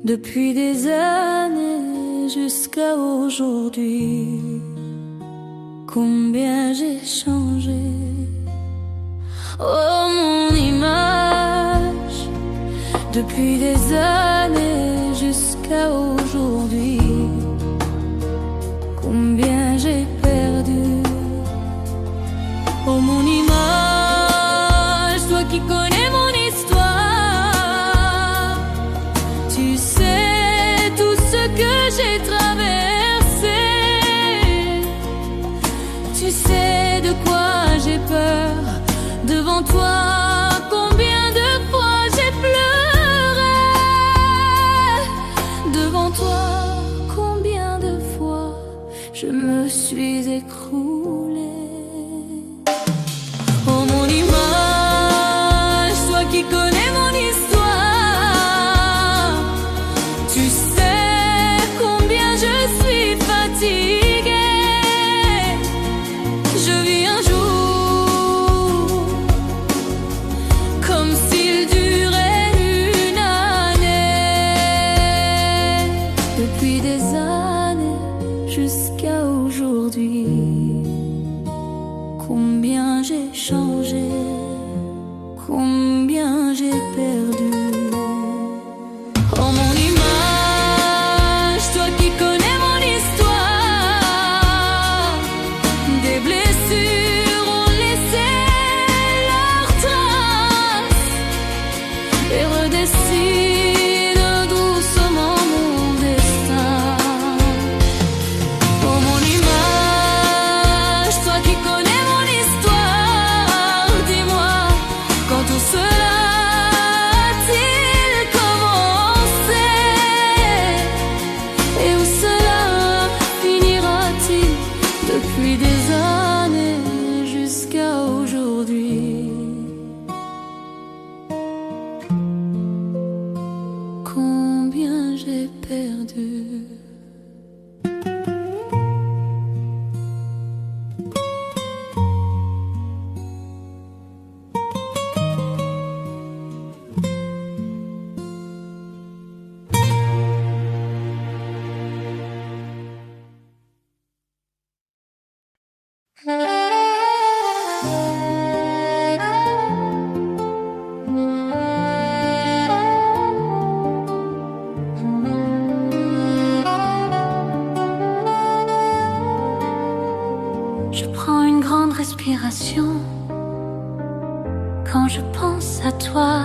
depuis des années jusqu'à aujourd'hui. Combien j'ai changé. Oh mon image, depuis des années jusqu'à aujourd'hui. Combien j'ai perdu. Oh mon image, toi qui connais mon histoire, tu sais tout ce que j'ai traversé. Tu sais de quoi j'ai peur devant toi. Combien de fois j'ai pleuré devant toi. Combien de fois je me suis écroulée. Oh mon image, toi qui connais mon histoire, tu sais combien je suis fatiguée. Je vis un jour comme s'il durait une année. Depuis des années jusqu'à aujourd'hui. Combien j'ai changé, combien j'ai perdu. Oh mon image, toi qui connais mon histoire, des blessures ont laissé leurs traces et redessinent doucement mon destin. Oh mon image, toi qui connais mon histoire, dis-moi quand tout cela a-t-il commencé et où cela finira-t-il depuis des années jusqu'à aujourd'hui. Combien j'ai perdu. Je prends une grande respiration quand je pense à toi,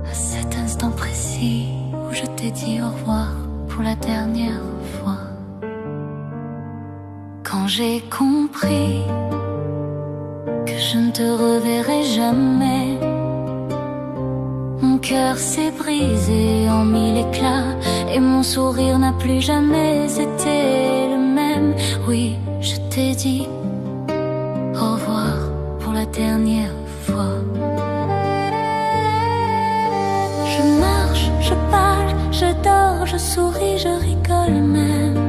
à cet instant précis où je t'ai dit au revoir pour la dernière fois. Quand j'ai compris que je ne te reverrai jamais, mon cœur s'est brisé en mille éclats et mon sourire n'a plus jamais été le même. Oui, je t'ai dit au revoir pour la dernière fois. Je marche, je parle, je dors, je souris, je rigole même.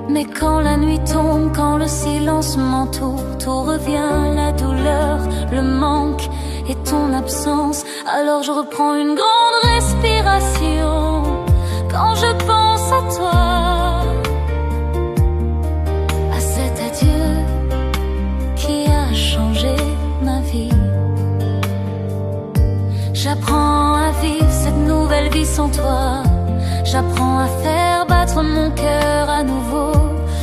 Mais quand la nuit tombe, quand le silence m'entoure, tout revient, la douleur, le manque et ton absence. Alors je reprends une grande respiration quand je pense à toi, à cet adieu qui a changé ma vie. J'apprends à vivre cette nouvelle vie sans toi. J'apprends à faire battre mon cœur à nouveau.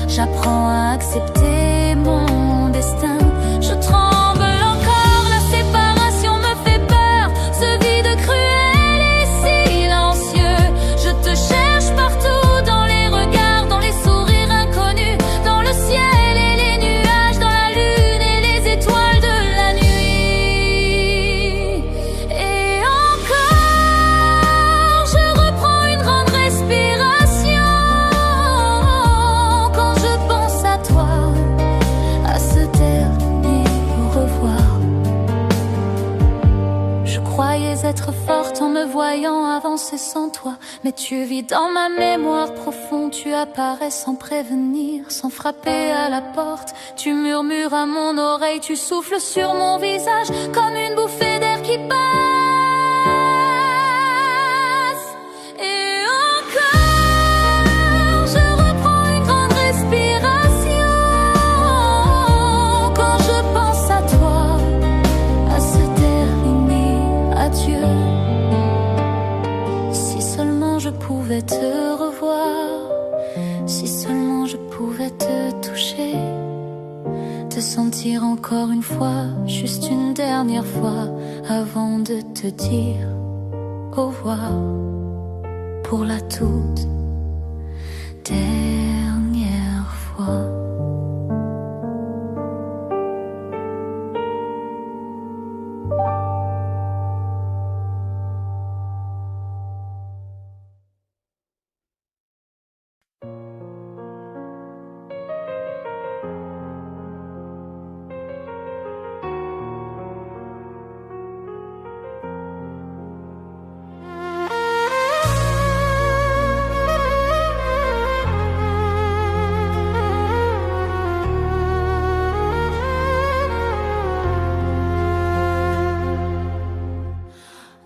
J'apprends à accepter mon destin. Je tremble encore, la séparation me fait peur. Ce vide cruel et silencieux. Je te cherche partout, dans les regards, dans les sourires inconnus, dans le ciel et les nuages, dans la lune et les étoiles de la nuit. Et encore, je reprends une grande respiration quand je pense à toi, à ce dernier au revoir. Je croyais être forte en me voyant avancer sans toi, mais tu vis dans ma mémoire profonde. Tu apparais sans prévenir, sans frapper à la porte. Tu murmures à mon oreille, tu souffles sur mon visage comme une bouffée d'air qui passe. fois avant de te dire au revoir pour la toute dernière fois.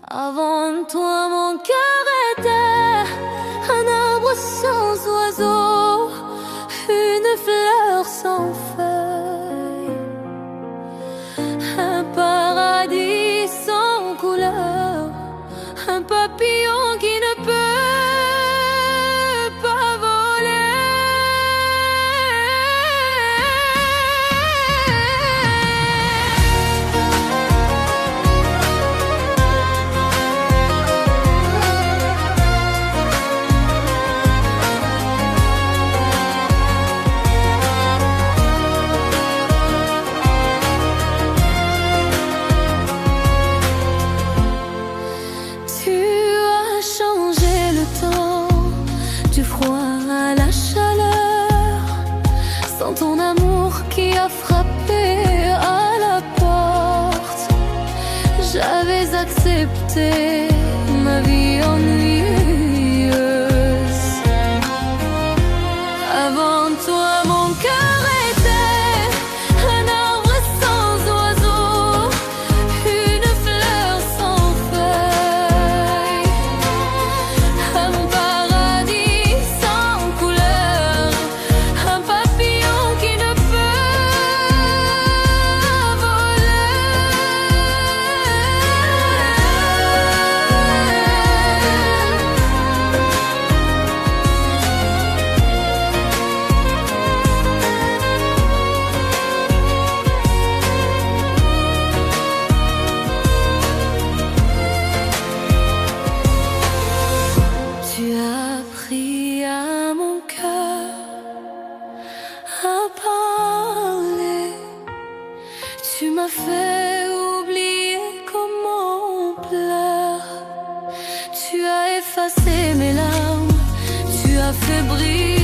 Avant toi mon cœur était un arbre sans oiseaux, une fleur sans feuilles, un paradis sans couleur, un papillon qui ne peut pas voler. Du froid à la chaleur, sans ton amour qui a frappé à la porte, j'avais accepté ma vie ennuyeuse. Avant toi mon cœur était un arbre sans oiseaux, une fleur sans feuilles, un paradis sans couleur, un papillon qui ne peut voler. Tu as appris à mon cœur à parler, tu m'as fait oublier comment on pleure, tu as effacé mes larmes, tu as fait briller